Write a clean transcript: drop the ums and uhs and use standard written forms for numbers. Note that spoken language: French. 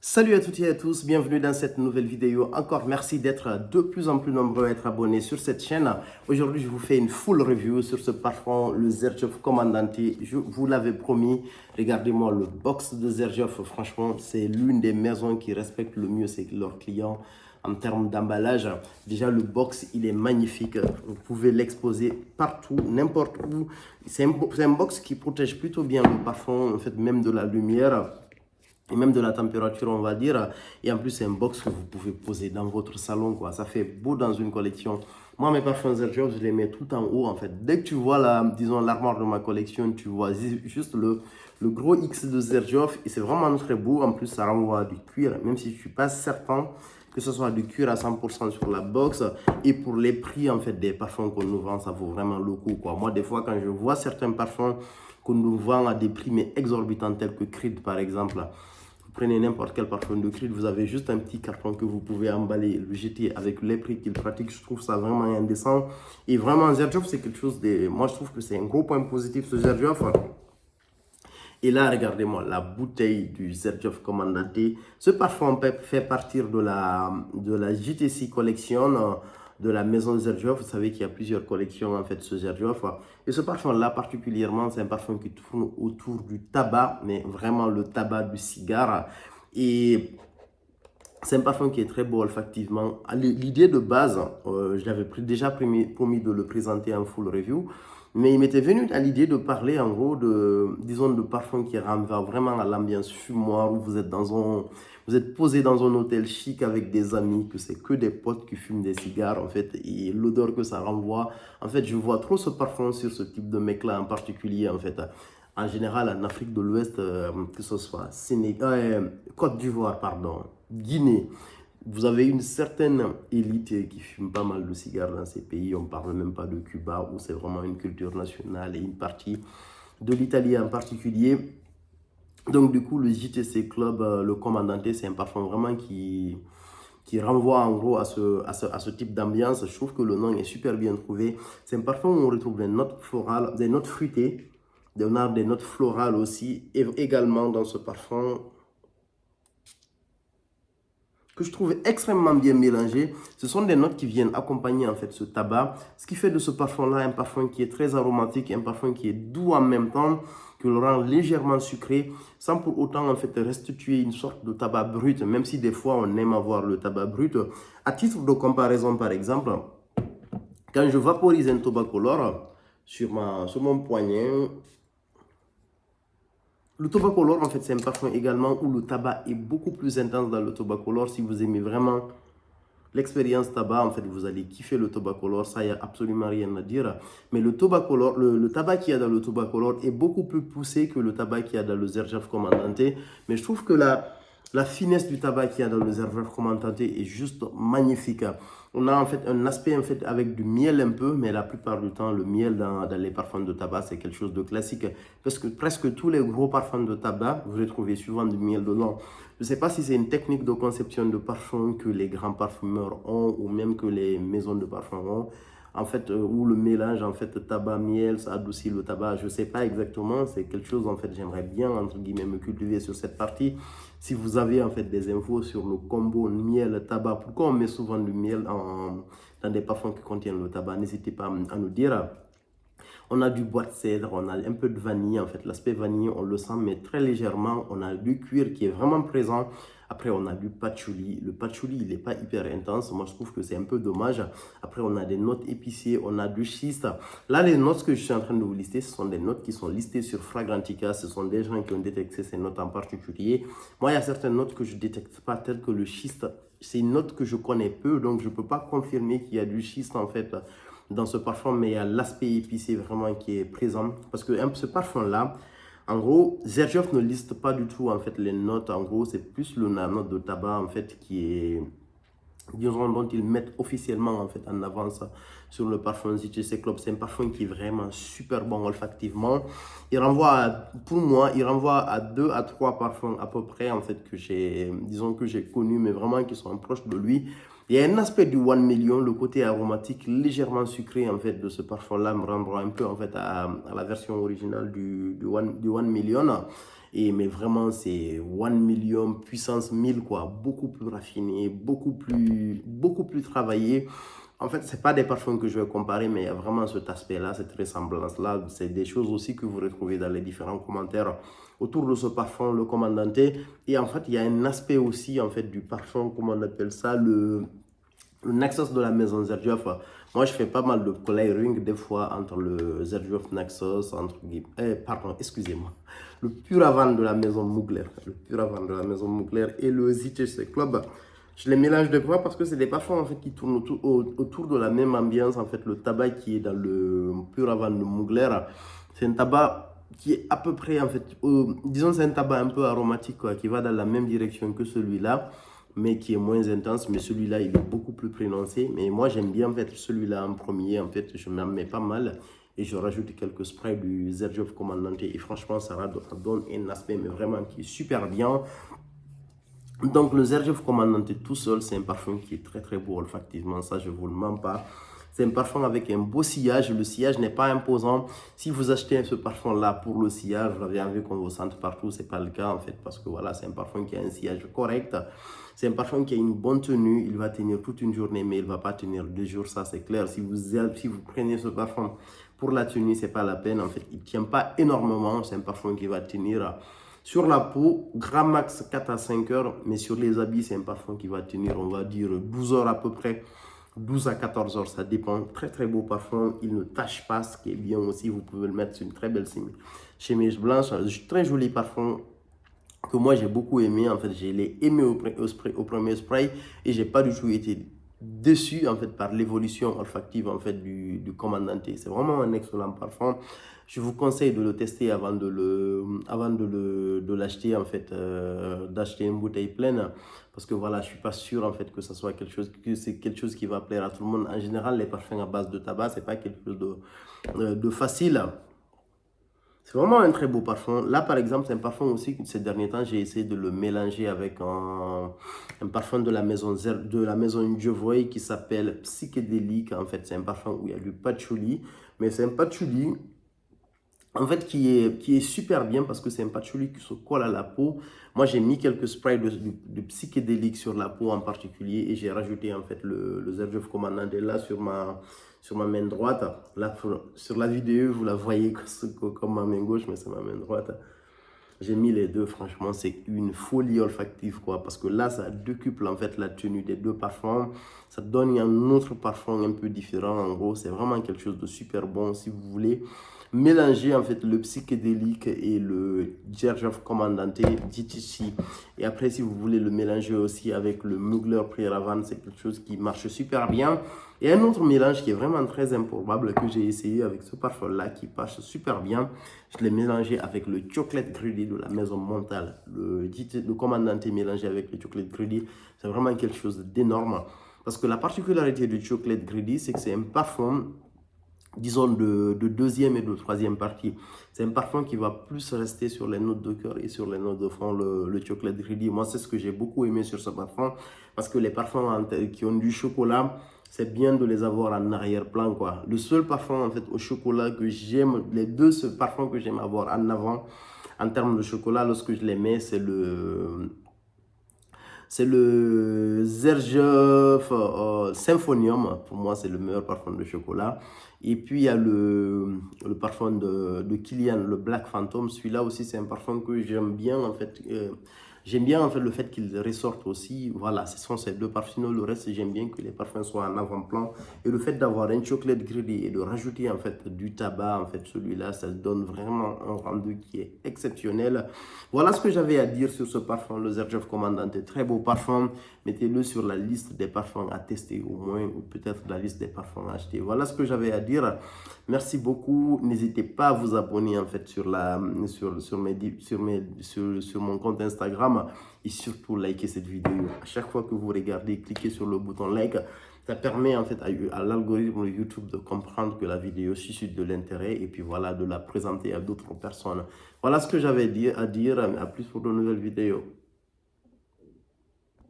Salut à toutes et à tous, bienvenue dans cette nouvelle vidéo. Encore merci d'être de plus en plus nombreux à être abonnés sur cette chaîne. Aujourd'hui, je vous fais une full review sur ce parfum, le Xerjoff Comandante. Je vous l'avais promis, regardez-moi le box de Xerjoff. Franchement, c'est l'une des maisons qui respecte le mieux leurs clients en termes d'emballage. Déjà, le box, il est magnifique. Vous pouvez l'exposer partout, n'importe où. C'est un box qui protège plutôt bien le parfum, en fait, même de la lumière et même de la température, on va dire. Et en plus, c'est un box que vous pouvez poser dans votre salon, quoi. Ça fait beau dans une collection. Moi, mes parfums Xerjoff, je les mets tout en haut, en fait. Dès que tu vois, disons, l'armoire de ma collection, tu vois juste le gros X de Xerjoff. Et c'est vraiment très beau. En plus, ça renvoie du cuir, même si je ne suis pas certain que ce soit du cuir à 100% sur la box. Et pour les prix, en fait, des parfums qu'on nous vend, ça vaut vraiment le coup, quoi. Moi, des fois, quand je vois certains parfums qu'on nous vend à des prix mais exorbitants, tels que Creed, par exemple, prenez n'importe quel parfum de Creed, vous avez juste un petit carton que vous pouvez emballer, le jeter avec les prix qu'il pratique. Je trouve ça vraiment indécent. Et vraiment, Xerjoff, c'est quelque chose de... Moi, je trouve que c'est un gros point positif, ce Xerjoff. Et là, regardez-moi, la bouteille du Xerjoff Comandante. Ce parfum fait partie de la JTC Collection, de la maison Xerjoff. Vous savez qu'il y a plusieurs collections, en fait, ce Xerjoff. Et ce parfum-là, particulièrement, c'est un parfum qui tourne autour du tabac, mais vraiment le tabac du cigare. Et c'est un parfum qui est très beau olfactivement. L'idée de base, je l'avais déjà promis de le présenter en full review, mais il m'était venu à l'idée de parler en gros disons, de parfum qui renvoie vraiment à l'ambiance fumoir où vous êtes posé dans un hôtel chic avec des amis, que c'est que des potes qui fument des cigares en fait, et l'odeur que ça renvoie. En fait, je vois trop ce parfum sur ce type de mec-là en particulier en fait. En général, en Afrique de l'Ouest, que ce soit Côte d'Ivoire, pardon, Guinée, vous avez une certaine élite qui fume pas mal de cigares dans ces pays. On ne parle même pas de Cuba, où c'est vraiment une culture nationale, et une partie de l'Italie en particulier. Donc, du coup, le JTC Club, le Comandante, c'est un parfum vraiment qui renvoie en gros à ce type d'ambiance. Je trouve que le nom est super bien trouvé. C'est un parfum où on retrouve des notes florales, des notes fruitées, on a des notes florales aussi, et également dans ce parfum, que je trouve extrêmement bien mélangé. Ce sont des notes qui viennent accompagner en fait ce tabac, ce qui fait de ce parfum-là un parfum qui est très aromatique, un parfum qui est doux en même temps, qui le rend légèrement sucré, sans pour autant en fait restituer une sorte de tabac brut, même si des fois on aime avoir le tabac brut. À titre de comparaison, par exemple, quand je vaporise un Tobacolor sur mon poignet, le Tobacolor, en fait, c'est un parfum également où le tabac est beaucoup plus intense dans le Tobacolor. Si vous aimez vraiment l'expérience tabac, en fait, vous allez kiffer le Tobacolor. Ça, il n'y a absolument rien à dire. Mais le Tobacolor, le tabac qu'il y a dans le Tobacolor est beaucoup plus poussé que le tabac qu'il y a dans le Xerjoff Comandante. Mais je trouve que la finesse du tabac qu'il y a dans le Xerjoff Comandante est juste magnifique. On a en fait un aspect en fait avec du miel un peu, mais la plupart du temps, le miel dans les parfums de tabac, c'est quelque chose de classique. Parce que presque tous les gros parfums de tabac, vous retrouvez souvent du miel dedans. Je ne sais pas si c'est une technique de conception de parfum que les grands parfumeurs ont ou même que les maisons de parfum ont. En fait, où le mélange, en fait, tabac-miel, ça adoucit le tabac. Je ne sais pas exactement. C'est quelque chose, en fait, j'aimerais bien, entre guillemets, me cultiver sur cette partie. Si vous avez, en fait, des infos sur le combo miel-tabac, pourquoi on met souvent du miel dans des parfums qui contiennent le tabac, n'hésitez pas à nous dire. On a du bois de cèdre, on a un peu de vanille. En fait, l'aspect vanille, on le sent, mais très légèrement. On a du cuir qui est vraiment présent. Après, on a du patchouli. Le patchouli, il n'est pas hyper intense. Moi, je trouve que c'est un peu dommage. Après, on a des notes épicées, on a du schiste. Là, les notes que je suis en train de vous lister, ce sont des notes qui sont listées sur Fragrantica. Ce sont des gens qui ont détecté ces notes en particulier. Moi, il y a certaines notes que je ne détecte pas, telles que le schiste. C'est une note que je connais peu, donc je ne peux pas confirmer qu'il y a du schiste, en fait, dans ce parfum, mais il y a l'aspect épicé vraiment qui est présent. Parce que ce parfum-là, en gros, Xerjoff ne liste pas du tout en fait les notes. En gros, c'est plus la note de tabac en fait qui est, disons, dont ils mettent officiellement en fait en avance sur le parfum JTC Club. C'est un parfum qui est vraiment super bon olfactivement. Il renvoie, pour moi, il renvoie à 2 à 3 parfums à peu près en fait que j'ai, disons que j'ai connus, mais vraiment qui sont proches de lui. Il y a un aspect du One Million, le côté aromatique légèrement sucré en fait de ce parfum-là me renvoie un peu en fait à la version originale du One Million. mais vraiment, c'est 1 million puissance 1000, quoi. Beaucoup plus raffiné, beaucoup plus travaillé. En fait, c'est pas des parfums que je vais comparer, mais il y a vraiment cet aspect-là, cette ressemblance-là. C'est des choses aussi que vous retrouvez dans les différents commentaires autour de ce parfum, le Commandante. Et en fait, il y a un aspect aussi, en fait, du parfum, comment on appelle ça, le Naxos de la maison Xerjoff. Moi, je fais pas mal de layering des fois entre le Xerjoff Naxos, pardon, excusez-moi, le Puravan de la maison Mugler, et le ZTC Club. Je les mélange de fois parce que c'est des parfums en fait qui tournent autour de la même ambiance. En fait, le tabac qui est dans le Puravan de Mugler, c'est un tabac qui est à peu près, en fait, disons c'est un tabac un peu aromatique, quoi, qui va dans la même direction que celui-là, mais qui est moins intense. Mais celui-là, il est beaucoup plus prononcé. Mais moi, j'aime bien en fait celui-là en premier. En fait, je m'en mets pas mal et je rajoute quelques sprays du Xerjoff Commandante. Et franchement, ça donne un aspect, mais vraiment qui est super bien. Donc, le Xerjoff Commandante tout seul, c'est un parfum qui est très très beau olfactivement. Ça, je ne vous le mens pas. C'est un parfum avec un beau sillage. Le sillage n'est pas imposant. Si vous achetez ce parfum-là pour le sillage, vous avez envie qu'on vous sente partout. Ce n'est pas le cas en fait, parce que voilà, c'est un parfum qui a un sillage correct. C'est un parfum qui a une bonne tenue. Il va tenir toute une journée, mais il ne va pas tenir 2 jours. Ça, c'est clair. Si vous prenez ce parfum pour la tenue, ce n'est pas la peine. En fait, il ne tient pas énormément. C'est un parfum qui va tenir sur la peau, grand max 4 à 5 heures, mais sur les habits, c'est un parfum qui va tenir, on va dire, 12 heures à peu près, 12 à 14 heures, ça dépend. Très très beau parfum, il ne tâche pas, ce qui est bien aussi, vous pouvez le mettre sur une très belle chemise blanche. Très joli parfum que moi j'ai beaucoup aimé, en fait, je l'ai aimé au premier spray et j'ai pas du tout été déçu en fait par l'évolution olfactive en fait du Commandante. C'est vraiment un excellent parfum. Je vous conseille de le tester avant de l'acheter en fait, d'acheter une bouteille pleine, parce que voilà, je suis pas sûr en fait que ça soit c'est quelque chose qui va plaire à tout le monde. En général, les parfums à base de tabac, c'est pas quelque chose de facile. C'est vraiment un très beau parfum. Là, par exemple, c'est un parfum aussi que ces derniers temps, j'ai essayé de le mélanger avec un parfum de la maison Indiovoy qui s'appelle Psychédélique. En fait, c'est un parfum où il y a du patchouli, mais c'est un patchouli en fait qui est super bien parce que c'est un patchouli qui se colle à la peau. Moi, j'ai mis quelques sprays de psychédélique sur la peau en particulier et j'ai rajouté en fait le Xerjoff Commandante là sur ma main droite. Là, sur la vidéo, vous la voyez comme ma main gauche, mais c'est ma main droite. J'ai mis les deux, franchement, c'est une folie olfactive, quoi, parce que là, ça décuple en fait la tenue des deux parfums. Ça donne un autre parfum un peu différent, en gros. C'est vraiment quelque chose de super bon si vous voulez mélanger en fait le psychédélique et le Xerjoff Commandante DTC. Et après, si vous voulez le mélanger aussi avec le Mugler Priravan, c'est quelque chose qui marche super bien. Et un autre mélange qui est vraiment très improbable que j'ai essayé avec ce parfum-là qui passe super bien, je l'ai mélangé avec le Chocolate Greedy de la maison Montal. Le Commandante mélangé avec le Chocolate Greedy, c'est vraiment quelque chose d'énorme. Parce que la particularité du Chocolate Greedy, c'est que c'est un parfum, disons, de deuxième et de troisième partie. C'est un parfum qui va plus rester sur les notes de cœur et sur les notes de fond, le Chocolate Greedy. Moi, c'est ce que j'ai beaucoup aimé sur ce parfum, parce que les parfums qui ont du chocolat, c'est bien de les avoir en arrière-plan, quoi. Le seul parfum, en fait, au chocolat que j'aime, les deux parfums que j'aime avoir en avant, en termes de chocolat, lorsque je les mets, c'est le Xerjoff Symphonium. Pour moi, c'est le meilleur parfum de chocolat. Et puis, il y a le parfum de Kilian, le Black Phantom. Celui-là aussi, c'est un parfum que j'aime bien, en fait. J'aime bien en fait le fait qu'ils ressortent aussi. Voilà, ce sont ces deux parfums. Le reste, j'aime bien que les parfums soient en avant-plan. Et le fait d'avoir un chocolate greedy et de rajouter en fait du tabac, en fait, celui-là, ça donne vraiment un rendu qui est exceptionnel. Voilà ce que j'avais à dire sur ce parfum, le Xerjoff Commandante. Très beau parfum. Mettez-le sur la liste des parfums à tester au moins, ou peut-être la liste des parfums à acheter. Voilà ce que j'avais à dire. Merci beaucoup. N'hésitez pas à vous abonner en fait sur mon compte Instagram. Et surtout, likez cette vidéo. À chaque fois que vous regardez, cliquez sur le bouton like. Ça permet en fait à l'algorithme de YouTube de comprendre que la vidéo suscite de l'intérêt et puis voilà, de la présenter à d'autres personnes. Voilà ce que j'avais à dire. À plus pour de nouvelles vidéos.